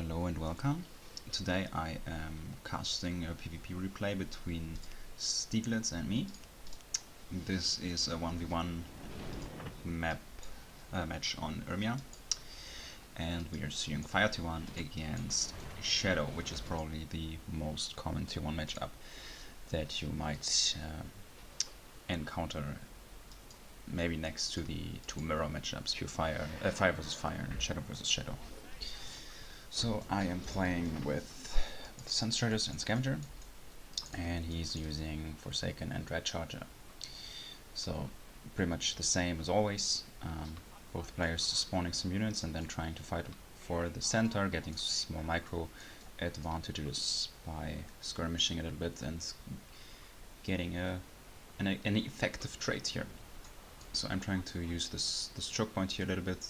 Hello and welcome. Today I am casting a PvP replay between Stiglitz and me. This is a 1v1 match on Ermia, and we are seeing Fire Tier 1 against Shadow, which is probably the most common Tier 1 matchup that you might encounter, maybe next to the two mirror matchups, Fire versus Fire and Shadow versus Shadow. So I am playing with Sunstriders and Scavenger, and he's using Forsaken and Red Charger. So pretty much the same as always. Both players spawning some units and then trying to fight for the center, getting small micro advantages by skirmishing a little bit and getting an effective trade here. So I'm trying to use this choke point here a little bit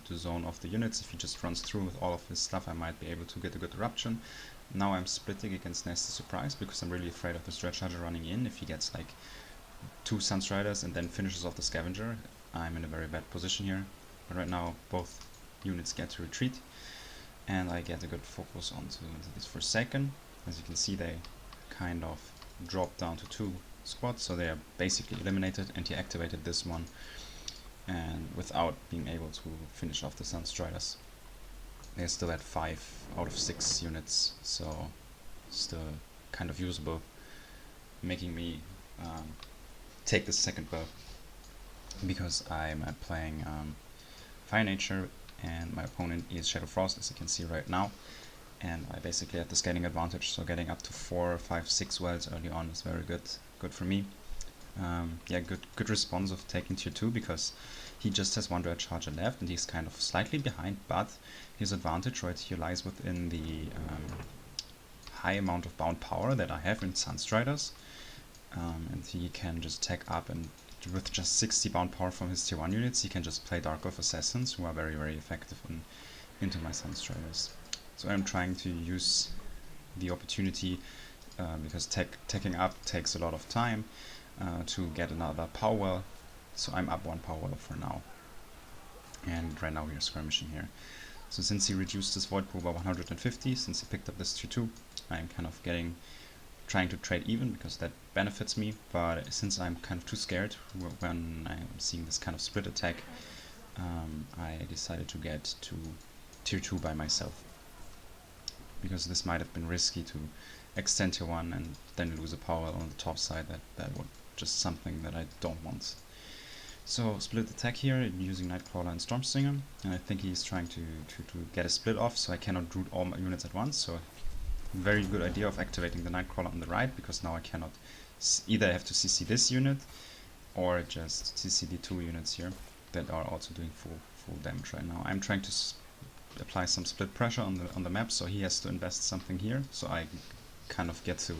to zone off the units. If he just runs through with all of his stuff, I might be able to get a good eruption. Now I'm splitting against Nasty Surprise because I'm really afraid of the Stretch Charger running in. If he gets like 2 Sunstriders and then finishes off the Scavenger, I'm in a very bad position here. But right now both units get to retreat and I get a good focus onto this Forsaken. As you can see, they kind of drop down to 2 squads, so they are basically eliminated, and he activated this one and without being able to finish off the Sunstriders. They're still at 5 out of 6 units, so still kind of usable, making me take the second buff because I'm playing Fire Nature and my opponent is Shadow Frost, as you can see right now, and I basically have the scaling advantage, so getting up to 4, 5, 6 wells early on is very good for me. Yeah, good response of taking tier 2 because he just has 1 Red Charger left and he's kind of slightly behind, but his advantage right here lies within the high amount of bound power that I have in Sunstriders, and he can just tech up, and with just 60 bound power from his tier 1 units he can just play Dark Elf Assassins, who are very effective into my Sunstriders. So I'm trying to use the opportunity because teching up takes a lot of time to get another power well, so I'm up 1 power well for now, and right now we are skirmishing here. So since he reduced his Void Pool by 150, since he picked up this 2-2, I'm kind of trying to trade even because that benefits me, but since I'm kind of too scared when I'm seeing this kind of split attack, I decided to get to tier 2 by myself, because this might have been risky to extend tier 1 and then lose a power on the top side. That would just something that I don't want. So split attack here using Nightcrawler and Stormstinger, and I think he's trying to get a split off, so I cannot root all my units at once. So very good idea of activating the Nightcrawler on the right, because now I cannot either have to CC this unit or just CC the 2 units here that are also doing full damage right now. I'm trying to apply some split pressure on the map, so he has to invest something here, so I kind of get to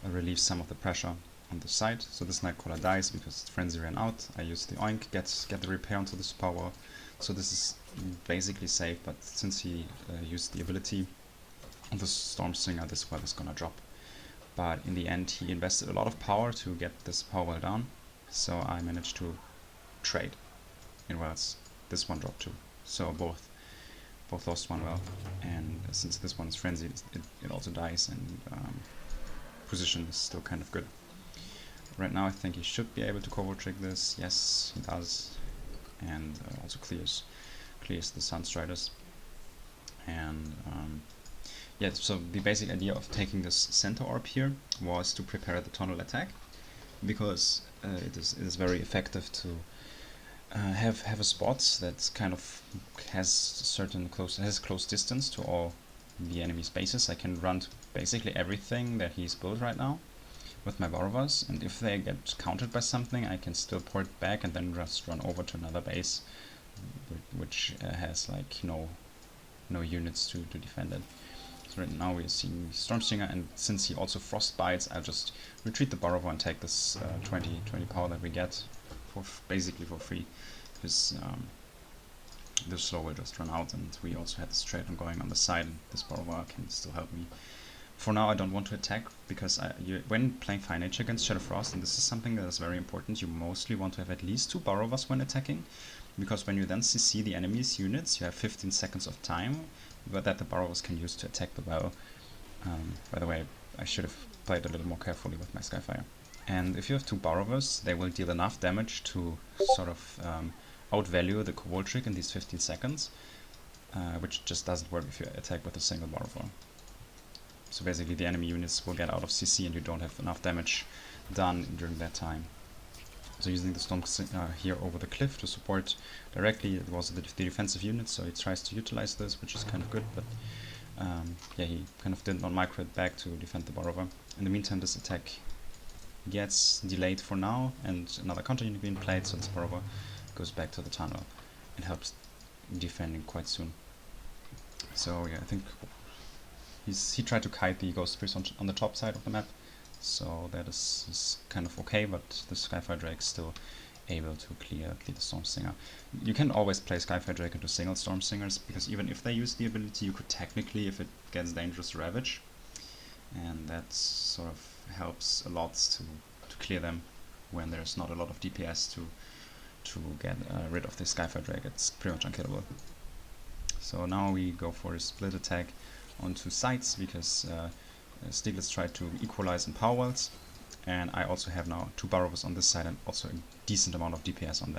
relieve some of the pressure on the side. So this Nightcrawler dies because Frenzy ran out. I use the Oink, get the repair onto this power, so this is basically safe, but since he used the ability of the Stormstinger, this well is gonna drop. But in the end he invested a lot of power to get this power well down, so I managed to trade in wells. This one dropped too, so both lost 1 well, and since this one is frenzied, it also dies, and position is still kind of good. Right now I think he should be able to cover trick this. Yes, he does, and also clears the Sunstriders. And yeah, so the basic idea of taking this center orb here was to prepare the tunnel attack, because it is very effective to have a spot that kind of has close distance to all the enemy's bases. I can run to basically everything that he's built right now with my Borovas, and if they get countered by something, I can still port back and then just run over to another base which has like no units to defend it. So right now we're seeing Stormstinger, and since he also frost bites, I'll just retreat the Borova and take this 20 power that we get basically for free, because the slow will just run out, and we also had this trade on going on the side, and this Borova can still help me. For now I don't want to attack, because when playing Fire Nature against Shadow Frost, and this is something that is very important, you mostly want to have at least 2 Borovas when attacking, because when you then CC the enemy's units, you have 15 seconds of time but that the borrowers can use to attack the well. By the way, I should have played a little more carefully with my Skyfire. And if you have two borrowers, they will deal enough damage to sort of outvalue the Kobold trick in these 15 seconds, which just doesn't work if you attack with a single borrower. So basically the enemy units will get out of CC and you don't have enough damage done during that time. So using the Storm here over the cliff to support directly, it was the defensive unit, so he tries to utilize this, which is kind of good, but yeah, he kind of did not micro it back to defend the borrower. In the meantime, this attack gets delayed for now, and another counter unit being played, so this borrower goes back to the tunnel and helps defending quite soon. So yeah, I think he tried to kite the Ghost Priest on the top side of the map, so that is kind of okay, but the Skyfire Drake is still able to clear the Storm Singer. You can always play Skyfire Drake into single Storm Singers, because even if they use the ability, you could technically, if it gets dangerous, Ravage, and that sort of helps a lot to clear them when there's not a lot of DPS to get rid of the Skyfire Drake. It's pretty much unkillable. So now we go for a split attack on two sides, because Stiglitz tried to equalize in power wells, and I also have now two borrowers on this side and also a decent amount of DPS on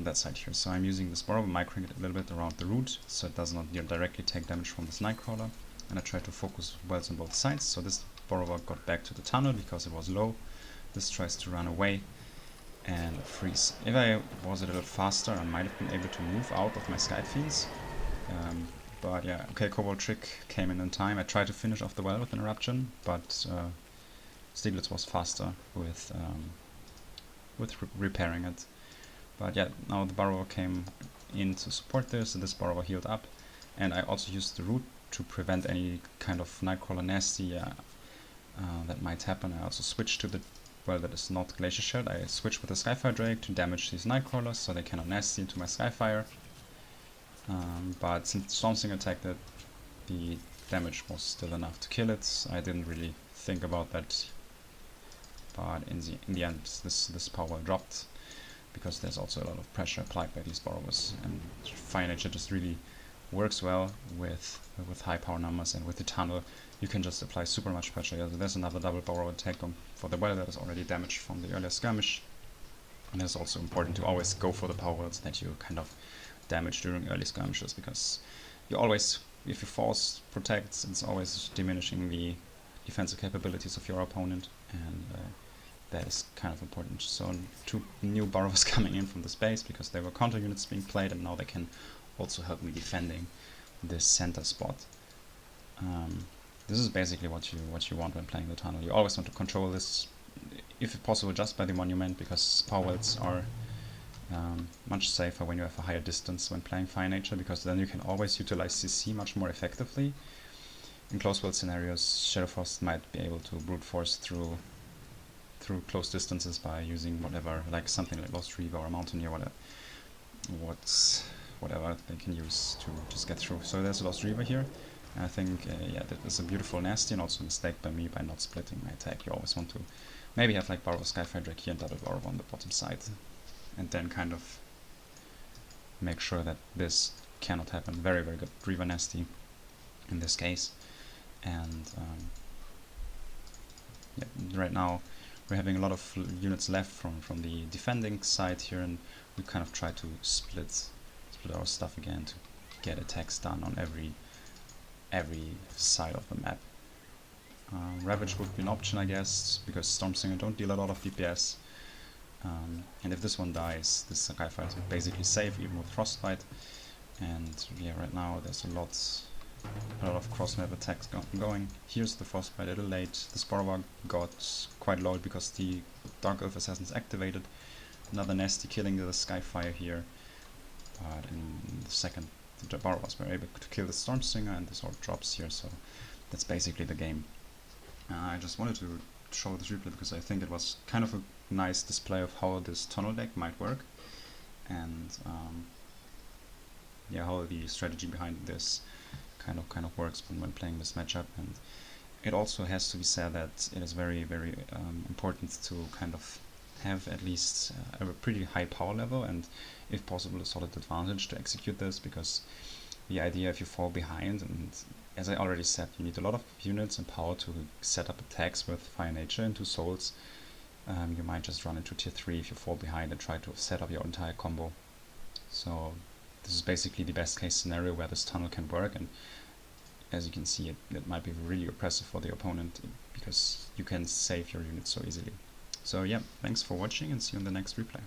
that side here. So I'm using this borrower, microing it a little bit around the root, so it does not directly take damage from this Nightcrawler, and I try to focus wells on both sides. So this borrower got back to the tunnel because it was low. This tries to run away and freeze. If I was a little faster, I might have been able to move out of my Sky Fiends. But yeah, okay, Kobold trick came in time. I tried to finish off the well with an eruption, but Stiglitz was faster with repairing it. But yeah, now the borrower came in to support this, and this borrower healed up, and I also used the root to prevent any kind of Nightcrawler nasty that might happen. I also switched to the well that is not Glacier Shield. I switched with the Skyfire Drake to damage these Nightcrawlers so they cannot nasty into my Skyfire. But since Stormsinger attacked it, the damage was still enough to kill it. I didn't really think about that, but in the end this power dropped, because there's also a lot of pressure applied by these borrowers, and Fire Nature just really works well with high power numbers, and with the tunnel you can just apply super much pressure. Yeah, so there's another double borrower attack for the well that is already damaged from the earlier skirmish, and it's also important to always go for the power wells that you kind of damage during early skirmishes, because you always, if you force protects, it's always diminishing the defensive capabilities of your opponent, and that is kind of important. So two new borrowers coming in from the space, because there were counter units being played, and now they can also help me defending this center spot. This is basically what you want when playing the tunnel. You always want to control this, if possible, just by the monument, because power wells are much safer when you have a higher distance when playing Fire Nature, because then you can always utilize CC much more effectively. In close world scenarios, Shadow Frost might be able to brute force through close distances by using whatever, like something like Lost Reaver or Mountaineer, whatever they can use to just get through. So there's a Lost Reaver here. I think yeah, that is a beautiful nasty, and also a mistake by me by not splitting my attack. You always want to maybe have like Borrow Skyfire Drake here and double Borrow on the bottom side, and then kind of make sure that this cannot happen. Very, very good Reaver nasty in this case. And yeah, right now we're having a lot of units left from the defending side here, and we kind of try to split our stuff again to get attacks done on every side of the map. Ravage would be an option, I guess, because Stormsinger don't deal a lot of DPS, and if this one dies, this Skyfire is basically safe even with Frostbite. And yeah, right now there's a lot of cross-map attacks going. Here's the Frostbite a little late. The Sporowar got quite low because the Dark Elf Assassin's activated. Another nasty killing the Skyfire here. But in the second, the Borrowers were able to kill the Stormsinger, and this all drops here, so that's basically the game. I just wanted to show this replay because I think it was kind of a nice display of how this tunnel deck might work, and yeah, how the strategy behind this kind of works when playing this matchup. And it also has to be said that it is very, very important to kind of have at least a pretty high power level, and if possible a solid advantage to execute this, because the idea if you fall behind, and as I already said, you need a lot of units and power to set up attacks with Fire Nature into Souls. You might just run into tier 3 if you fall behind and try to set up your entire combo. So this is basically the best case scenario where this tunnel can work, and as you can see, it might be really oppressive for the opponent because you can save your units so easily. So yeah, thanks for watching and see you in the next replay.